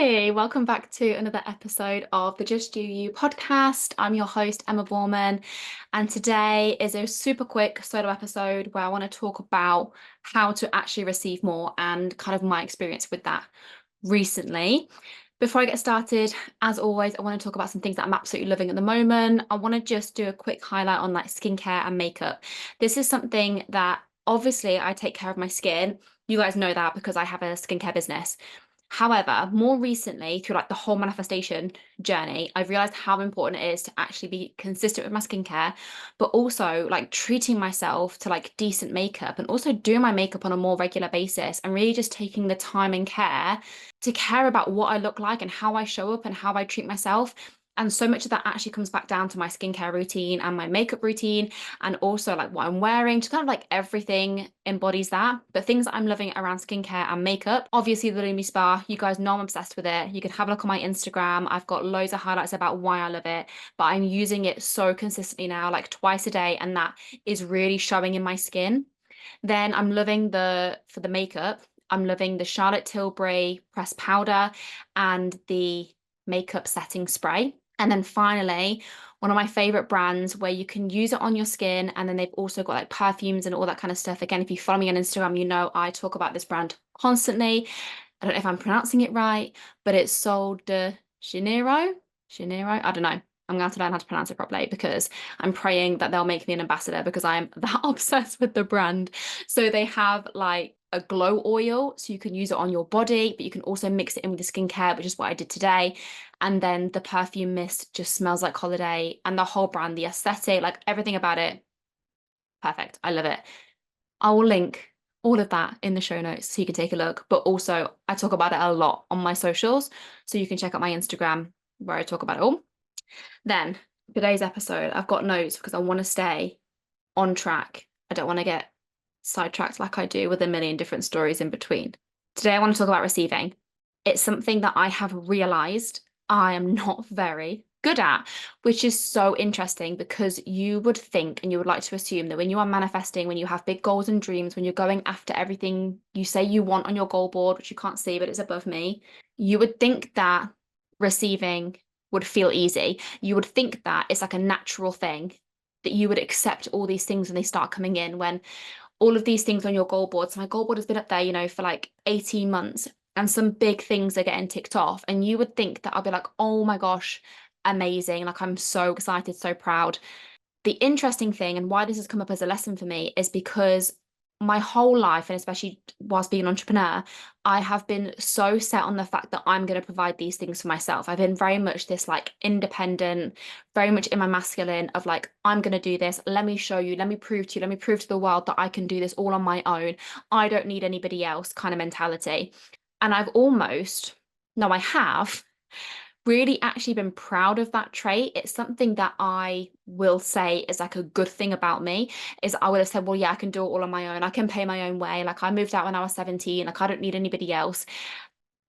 Hi, welcome back to another episode of the Just Do You podcast. I'm your host, Emma Borman, and today is a super quick solo episode where I want to talk about how to actually receive more and kind of my experience with that recently. Before I get started, as always, I want to talk about some things that I'm absolutely loving at the moment. I want to just do a quick highlight on like skincare and makeup. This is something that obviously I take care of my skin. You guys know that because I have a skincare business. However, more recently, through like the whole manifestation journey, I've realized how important it is to actually be consistent with my skincare, but also like treating myself to like decent makeup and also doing my makeup on a more regular basis and really just taking the time and care to care about what I look like and how I show up and how I treat myself. And so much of that actually comes back down to my skincare routine and my makeup routine, and also like what I'm wearing, just kind of like everything embodies that. But things that I'm loving around skincare and makeup, obviously the Lumi Spa, you guys know I'm obsessed with it. You can have a look on my Instagram. I've got loads of highlights about why I love it, but I'm using it so consistently now, like twice a day, and that is really showing in my skin. Then I'm loving for the makeup, I'm loving the Charlotte Tilbury pressed powder and the makeup setting spray. And then finally, one of my favorite brands where you can use it on your skin. And then they've also got like perfumes and all that kind of stuff. Again, if you follow me on Instagram, you know I talk about this brand constantly. I don't know if I'm pronouncing it right, but it's Sol de Janeiro. Janeiro? I don't know. I'm going to have to learn how to pronounce it properly because I'm praying that they'll make me an ambassador because I am that obsessed with the brand. So they have like a glow oil, so you can use it on your body, but you can also mix it in with the skincare, which is what I did today. And then the perfume mist just smells like holiday, and the whole brand, the aesthetic, like everything about it, perfect. I love it. I will link all of that in the show notes so you can take a look. But also, I talk about it a lot on my socials, so you can check out my Instagram where I talk about it all. Then, today's episode, I've got notes because I want to stay on track. I don't want to get sidetracked like I do with a million different stories in between. Today, I want to talk about receiving. It's something that I have realized I am not very good at, which is so interesting because you would think and you would like to assume that when you are manifesting, when you have big goals and dreams, when you're going after everything you say you want on your goal board, which you can't see, but it's above me, you would think that receiving would feel easy. You would think that it's like a natural thing, that you would accept all these things when they start coming in, when all of these things on your goal board. So my goal board has been up there, for like 18 months, and some big things are getting ticked off. And you would think that I'll be like, oh my gosh, amazing. Like I'm so excited, so proud. The interesting thing and why this has come up as a lesson for me is because my whole life, and especially whilst being an entrepreneur, I have been so set on the fact that I'm going to provide these things for myself. I've been very much this like independent, very much in my masculine of like, I'm going to do this. Let me show you. Let me prove to you. Let me prove to the world that I can do this all on my own. I don't need anybody else kind of mentality. And I've almost, no, I have really actually been proud of that trait. It's something that I will say is like a good thing about me, is I would have said, well, yeah, I can do it all on my own. I can pay my own way. Like I moved out when I was 17, like I don't need anybody else.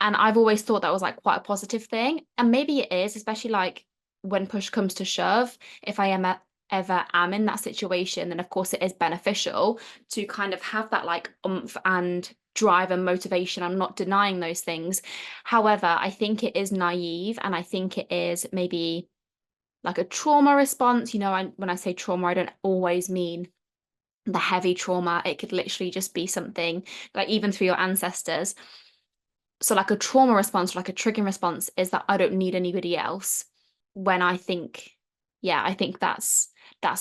And I've always thought that was like quite a positive thing. And maybe it is, especially like when push comes to shove, if I am ever am in that situation, then of course it is beneficial to kind of have that like oomph and drive and motivation. I'm not denying those things. However, I think it is naive, and I think it is maybe like a trauma response. When I say trauma, I don't always mean the heavy trauma. It could literally just be something like even through your ancestors. So like a trauma response, like a triggering response, is that I don't need anybody else. When I think, yeah, I think that's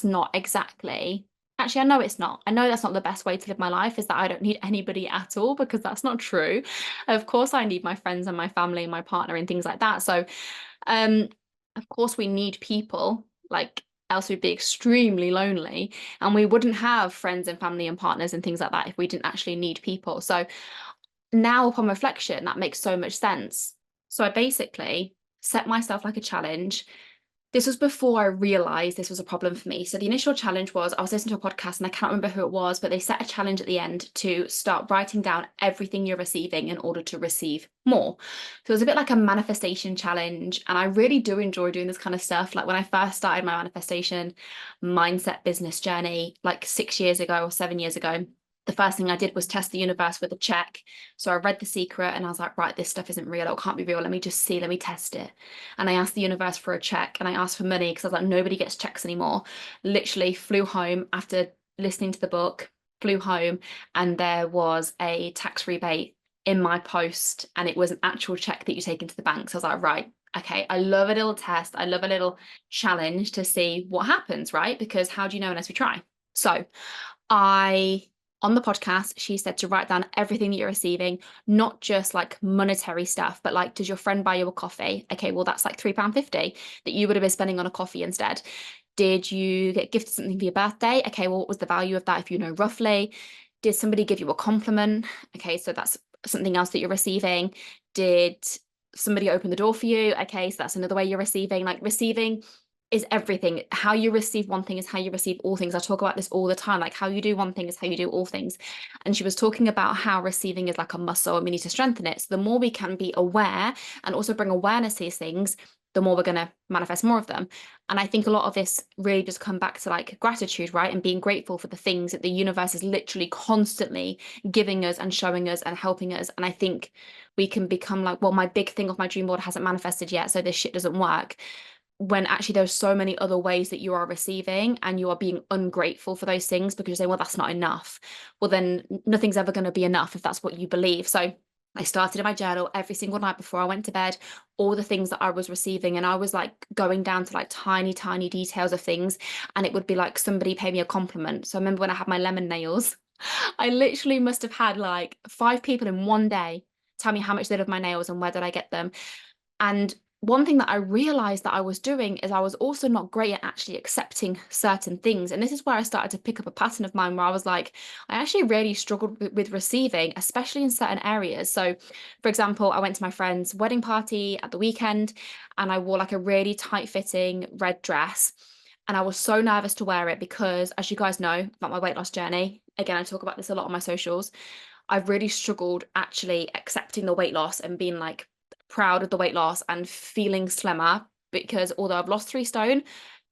not exactly. Actually, I know it's not. I know that's not the best way to live my life, is that I don't need anybody at all, because that's not true. Of course, I need my friends and my family and my partner and things like that. So, um, of course, we need people, like else we'd be extremely lonely, and we wouldn't have friends and family and partners and things like that if we didn't actually need people. So now upon reflection, that makes so much sense. So I basically set myself like a challenge. This was before I realized this was a problem for me. So the initial challenge was I was listening to a podcast and I can't remember who it was, but they set a challenge at the end to start writing down everything you're receiving in order to receive more. So it was a bit like a manifestation challenge. And I really do enjoy doing this kind of stuff. Like when I first started my manifestation mindset business journey, like 6 years ago or 7 years ago, the first thing I did was test the universe with a check. So I read The Secret and I was like, right, this stuff isn't real. It can't be real. Let me just see. Let me test it. And I asked the universe for a check and I asked for money because I was like, nobody gets checks anymore. Literally flew home after listening to the book, flew home, and there was a tax rebate in my post and it was an actual check that you take into the bank. So I was like, right, okay, I love a little test. I love a little challenge to see what happens, right? Because how do you know unless we try? So I on the podcast, she said to write down everything that you're receiving, not just like monetary stuff, but like, does your friend buy you a coffee? Okay, well, that's like £3.50 that you would have been spending on a coffee instead. Did you get gifted something for your birthday? Okay, well, what was the value of that if you know roughly? Did somebody give you a compliment? Okay, so that's something else that you're receiving. Did somebody open the door for you? Okay, so that's another way you're receiving. Like receiving is everything. How you receive one thing is how you receive all things. I talk about this all the time. Like how you do one thing is how you do all things. And she was talking about how receiving is like a muscle and we need to strengthen it. So the more we can be aware and also bring awareness to these things, the more we're going to manifest more of them. And I think a lot of this really does come back to like gratitude, right? And being grateful for the things that the universe is literally constantly giving us and showing us and helping us. And I think we can become like, well, my big thing of my dream board hasn't manifested yet, so this shit doesn't work, when actually there's so many other ways that you are receiving and you are being ungrateful for those things because you're saying, well, that's not enough. Well, then nothing's ever going to be enough if that's what you believe. So I started in my journal every single night before I went to bed, all the things that I was receiving. And I was like going down to like tiny, tiny details of things. And it would be like somebody pay me a compliment. So I remember when I had my lemon nails, I literally must have had like 5 people in one day tell me how much they love my nails and where did I get them. And one thing that I realized that I was doing is I was also not great at actually accepting certain things. And this is where I started to pick up a pattern of mine where I was like, I actually really struggled with receiving, especially in certain areas. So, for example, I went to my friend's wedding party at the weekend and I wore like a really tight fitting red dress. And I was so nervous to wear it because, as you guys know about my weight loss journey, again, I talk about this a lot on my socials. I've really struggled actually accepting the weight loss and being like proud of the weight loss and feeling slimmer because although I've lost 3 stone,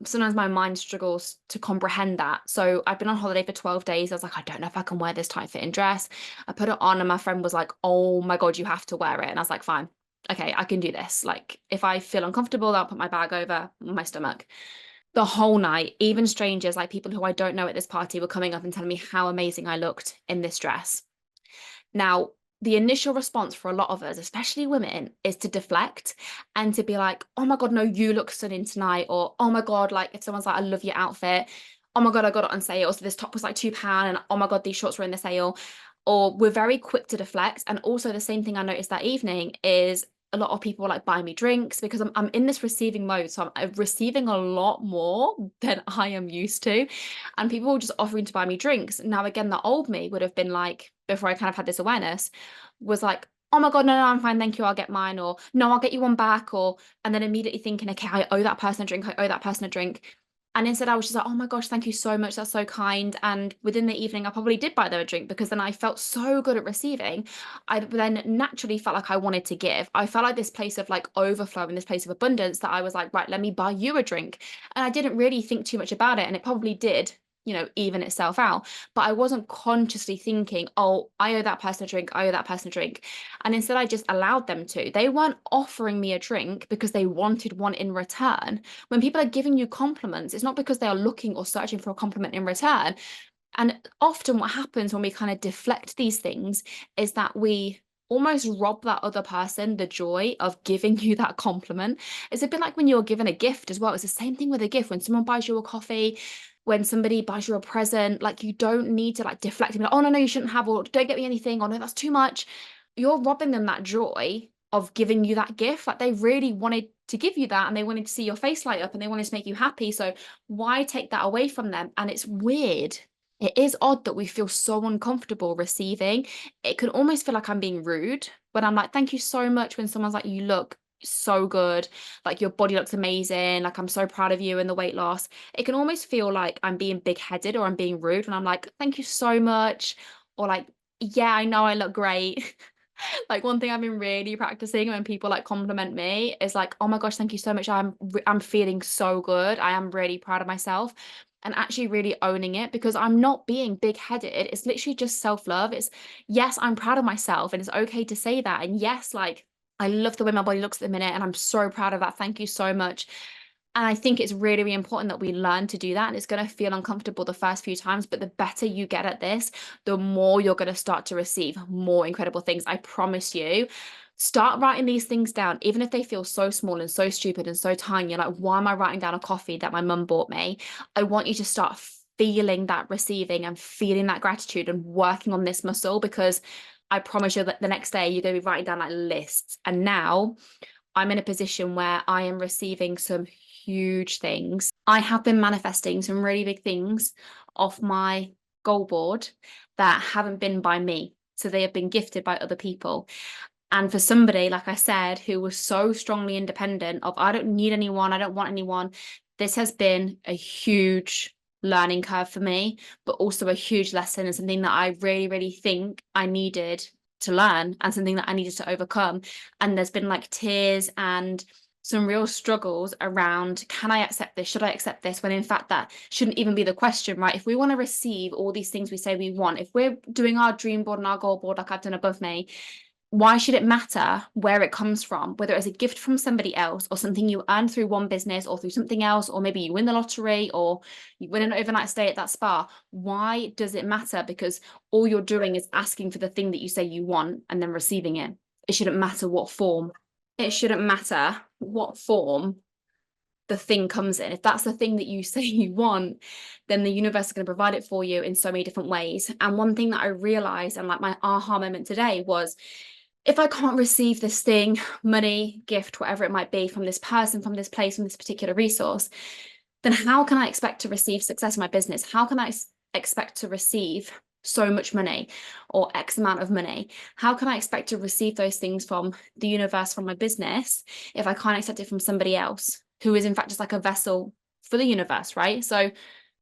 sometimes my mind struggles to comprehend that. So I've been on holiday for 12 days. I was like, I don't know if I can wear this tight fitting dress. I put it on and my friend was like, oh my God, you have to wear it. And I was like, fine, okay, I can do this. Like if I feel uncomfortable, I'll put my bag over my stomach. The whole night, even strangers, like people who I don't know at this party, were coming up and telling me how amazing I looked in this dress. Now, the initial response for a lot of us, especially women, is to deflect and to be like, oh my God, no, you look stunning tonight. Or, oh my God, like if someone's like, I love your outfit. Oh my God, I got it on sale. So this top was like £2. And oh my God, these shorts were in the sale. Or we're very quick to deflect. And also the same thing I noticed that evening is a lot of people like buy me drinks because I'm in this receiving mode. So I'm receiving a lot more than I am used to. And people were just offering to buy me drinks. Now, again, the old me would have been like, before I kind of had this awareness, was like, oh my God, no, no, I'm fine, thank you, I'll get mine, or no, I'll get you one back, or and then immediately thinking, okay, I owe that person a drink, I owe that person a drink. And instead I was just like, oh my gosh, thank you so much, that's so kind. And within the evening, I probably did buy them a drink because then I felt so good at receiving. I then naturally felt like I wanted to give. I felt like this place of like overflow and this place of abundance that I was like, right, let me buy you a drink. And I didn't really think too much about it. And it probably did, even itself out. But I wasn't consciously thinking, oh, I owe that person a drink, I owe that person a drink. And instead, I just allowed them to. They weren't offering me a drink because they wanted one in return. When people are giving you compliments, it's not because they are looking or searching for a compliment in return. And often, what happens when we kind of deflect these things is that we almost rob that other person the joy of giving you that compliment. It's a bit like when you're given a gift as well. It's the same thing with a gift. When someone buys you a coffee, when somebody buys you a present, like you don't need to like deflect and be like, oh no, no, you shouldn't have, or don't get me anything, or no, that's too much. You're robbing them that joy of giving you that gift. Like they really wanted to give you that and they wanted to see your face light up and they wanted to make you happy. So why take that away from them? And it's weird. It is odd that we feel so uncomfortable receiving. It can almost feel like I'm being rude when I'm like, thank you so much. When someone's like, you look so good, like your body looks amazing, like I'm so proud of you and the weight loss. It can almost feel like I'm being big-headed or I'm being rude when I'm like, thank you so much, or like, yeah, I know I look great. Like one thing I've been really practicing when people like compliment me is like, oh my gosh, thank you so much, I'm feeling so good, I am really proud of myself. and actually really owning it, because I'm not being big-headed. It's literally just self-love. It's, yes, I'm proud of myself and it's okay to say that. And yes, like, I love the way my body looks at the minute and I'm so proud of that. Thank you so much. And I think it's really, really important that we learn to do that. And it's going to feel uncomfortable the first few times, but the better you get at this, the more you're going to start to receive more incredible things. I promise you. Start writing these things down, even if they feel so small and so stupid and so tiny. You're like, why am I writing down a coffee that my mum bought me? I want you to start feeling that receiving and feeling that gratitude and working on this muscle, because I promise you that the next day you're going to be writing down like lists. And now I'm in a position where I am receiving some huge things. I have been manifesting some really big things off my goal board that haven't been by me. So they have been gifted by other people. And for somebody, like I said, who was so strongly independent of, I don't need anyone, I don't want anyone, this has been a huge learning curve for me, but also a huge lesson and something that I really, really think I needed to learn and something that I needed to overcome. And there's been like tears and some real struggles around, can I accept this? Should I accept this? When in fact, that shouldn't even be the question, right? If we want to receive all these things we say we want, if we're doing our dream board and our goal board, like I've done above me, why should it matter where it comes from, whether it's a gift from somebody else or something you earned through one business or through something else, or maybe you win the lottery or you win an overnight stay at that spa? Why does it matter? Because all you're doing is asking for the thing that you say you want and then receiving it. It shouldn't matter what form. It shouldn't matter what form the thing comes in. If that's the thing that you say you want, then the universe is going to provide it for you in so many different ways. And one thing that I realized, and like my aha moment today, was, if I can't receive this thing, money, gift, whatever it might be, from this person, from this place, from this particular resource, then how can I expect to receive success in my business? How can I expect to receive so much money or X amount of money? How can I expect to receive those things from the universe, from my business, if I can't accept it from somebody else who is in fact just like a vessel for the universe, right? So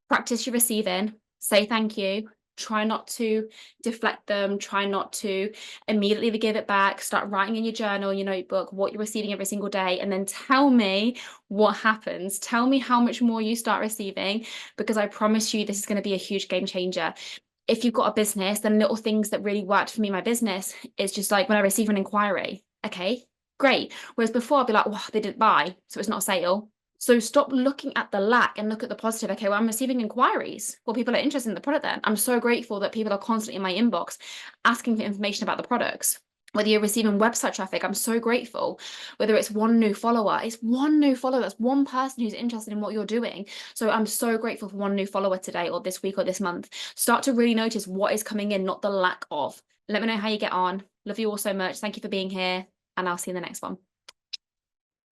practice your receiving, say thank you, try not to deflect them, try not to immediately give it back, start writing in your journal, your notebook, what you're receiving every single day, and then tell me what happens. Tell me how much more you start receiving, because I promise you this is going to be a huge game changer. If you've got a business, then little things that really worked for me in my business is just like when I receive an inquiry, okay, great. Whereas before I'd be like, well, they didn't buy, so it's not a sale. So stop looking at the lack and look at the positive. Okay, well, I'm receiving inquiries. Well, people are interested in the product then. I'm so grateful that people are constantly in my inbox asking for information about the products. Whether you're receiving website traffic, I'm so grateful. Whether it's one new follower, it's one new follower. That's one person who's interested in what you're doing. So I'm so grateful for one new follower today or this week or this month. Start to really notice what is coming in, not the lack of. Let me know how you get on. Love you all so much. Thank you for being here, and I'll see you in the next one.